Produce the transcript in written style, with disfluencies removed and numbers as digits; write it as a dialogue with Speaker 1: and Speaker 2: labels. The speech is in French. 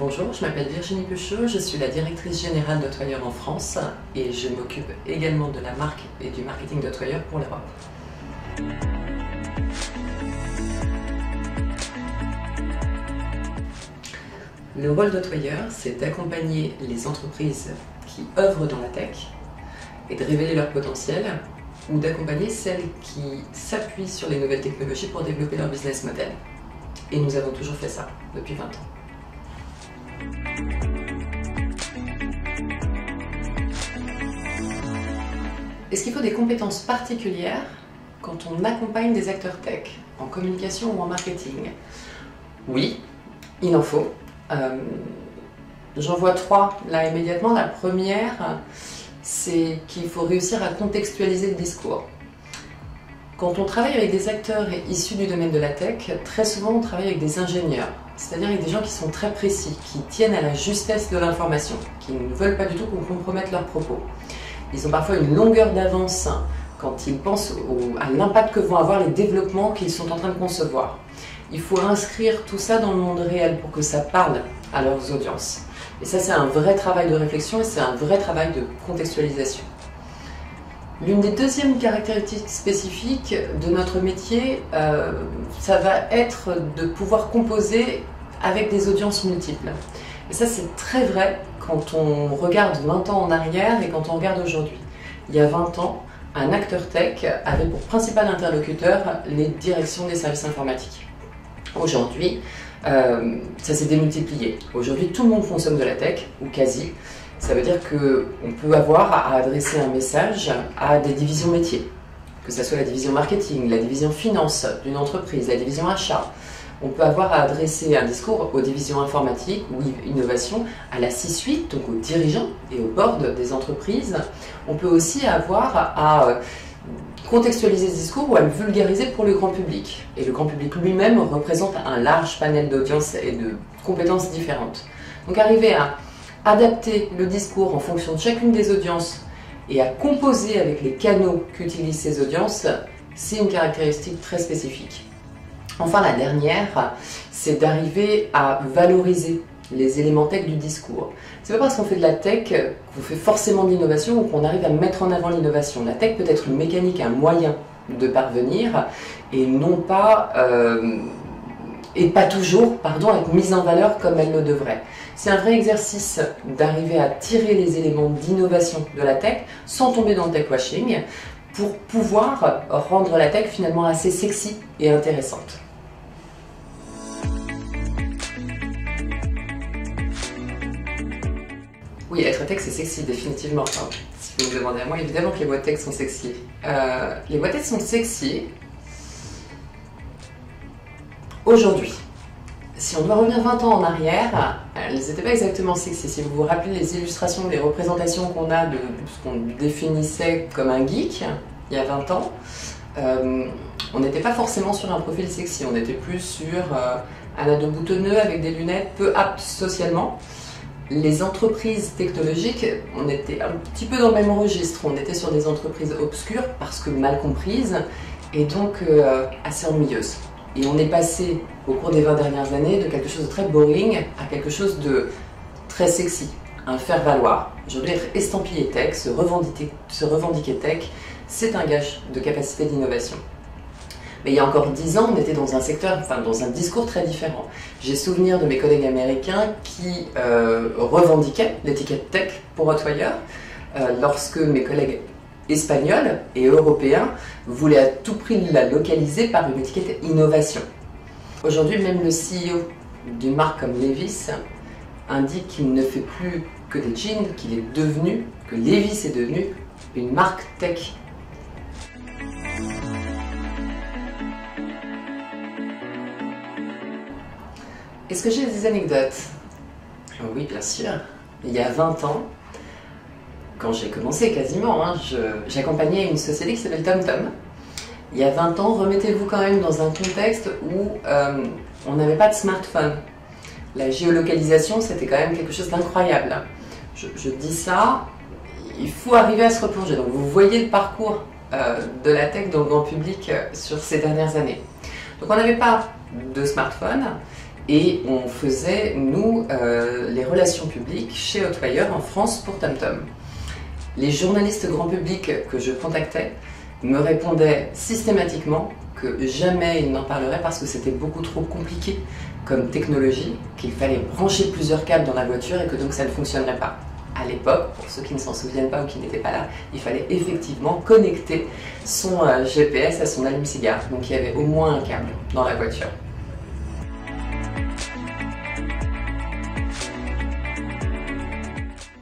Speaker 1: Bonjour, je m'appelle Virginie Puchot, je suis la directrice générale d'Hotwire en France et je m'occupe également de la marque et du marketing d'Hotwire pour l'Europe. Le rôle d'Hotwire, c'est d'accompagner les entreprises qui œuvrent dans la tech et de révéler leur potentiel, ou d'accompagner celles qui s'appuient sur les nouvelles technologies pour développer leur business model. Et nous avons toujours fait ça depuis 20 ans. Est-ce qu'il faut des compétences particulières quand on accompagne des acteurs tech, en communication ou en marketing? Oui, il en faut. J'en vois trois là immédiatement. La première, c'est qu'il faut réussir à contextualiser le discours. Quand on travaille avec des acteurs issus du domaine de la tech, très souvent on travaille avec des ingénieurs, c'est-à-dire avec des gens qui sont très précis, qui tiennent à la justesse de l'information, qui ne veulent pas du tout qu'on compromette leurs propos. Ils ont parfois une longueur d'avance quand ils pensent à l'impact que vont avoir les développements qu'ils sont en train de concevoir. Il faut inscrire tout ça dans le monde réel pour que ça parle à leurs audiences. Et ça, c'est un vrai travail de réflexion et c'est un vrai travail de contextualisation. L'une des deuxièmes caractéristiques spécifiques de notre métier, ça va être de pouvoir composer avec des audiences multiples. Et ça, c'est très vrai quand on regarde 20 ans en arrière et quand on regarde aujourd'hui. Il y a 20 ans, un acteur tech avait pour principal interlocuteur les directions des services informatiques. Aujourd'hui, ça s'est démultiplié. Aujourd'hui, tout le monde consomme de la tech, ou quasi. Ça veut dire qu'on peut avoir à adresser un message à des divisions métiers, que ce soit la division marketing, la division finance d'une entreprise, la division achat. On peut avoir à adresser un discours aux divisions informatiques ou innovation, à la C-suite, donc aux dirigeants et au board des entreprises. On peut aussi avoir à contextualiser ce discours ou à le vulgariser pour le grand public. Et le grand public lui-même représente un large panel d'audiences et de compétences différentes. Donc arriver à adapter le discours en fonction de chacune des audiences et à composer avec les canaux qu'utilisent ces audiences, c'est une caractéristique très spécifique. Enfin, la dernière, c'est d'arriver à valoriser les éléments tech du discours. C'est pas parce qu'on fait de la tech qu'on fait forcément de l'innovation ou qu'on arrive à mettre en avant l'innovation. La tech peut être une mécanique, un moyen de parvenir et non pas, et pas toujours, être mise en valeur comme elle le devrait. C'est un vrai exercice d'arriver à tirer les éléments d'innovation de la tech sans tomber dans le tech-washing pour pouvoir rendre la tech finalement assez sexy et intéressante. Oui, être tech c'est sexy, définitivement. Enfin, si vous me demandez à moi, évidemment que les boîtes tech sont sexy. Les boîtes tech sont sexy aujourd'hui. Si on doit revenir 20 ans en arrière, elles n'étaient pas exactement sexy. Si vous vous rappelez les illustrations, les représentations qu'on a de ce qu'on définissait comme un geek, il y a 20 ans, on n'était pas forcément sur un profil sexy. On était plus sur un ado boutonneux avec des lunettes, peu apte socialement. Les entreprises technologiques, on était un petit peu dans le même registre. On était sur des entreprises obscures parce que mal comprises et donc assez ennuyeuses. Et on est passé au cours des 20 dernières années de quelque chose de très boring à quelque chose de très sexy, un faire-valoir. Aujourd'hui, être estampillé tech, se revendiquer tech, c'est un gage de capacité d'innovation. Mais il y a encore 10 ans, on était dans un secteur, dans un discours très différent. J'ai souvenir de mes collègues américains qui revendiquaient l'étiquette tech pour Hotwire, lorsque mes collègues espagnols et européens voulaient à tout prix la localiser par une étiquette innovation. Aujourd'hui, même le CEO d'une marque comme Levi's indique qu'il ne fait plus que des jeans, que Levi's est devenu une marque tech. Est-ce que j'ai des anecdotes? Oui, bien sûr. Il y a 20 ans, quand j'ai commencé quasiment, j'accompagnais une société qui s'appelle TomTom. Il y a 20 ans, remettez-vous quand même dans un contexte où on n'avait pas de smartphone. La géolocalisation, c'était quand même quelque chose d'incroyable. Je dis ça, il faut arriver à se replonger. Donc vous voyez le parcours de la tech dans le grand public sur ces dernières années. Donc on n'avait pas de smartphone. Et on faisait, nous, des relations publiques chez Hotwire en France pour TomTom. Les journalistes grand public que je contactais me répondaient systématiquement que jamais ils n'en parleraient parce que c'était beaucoup trop compliqué comme technologie, qu'il fallait brancher plusieurs câbles dans la voiture et que donc ça ne fonctionnerait pas. À l'époque, pour ceux qui ne s'en souviennent pas ou qui n'étaient pas là, il fallait effectivement connecter son GPS à son allume-cigare. Donc il y avait au moins un câble dans la voiture.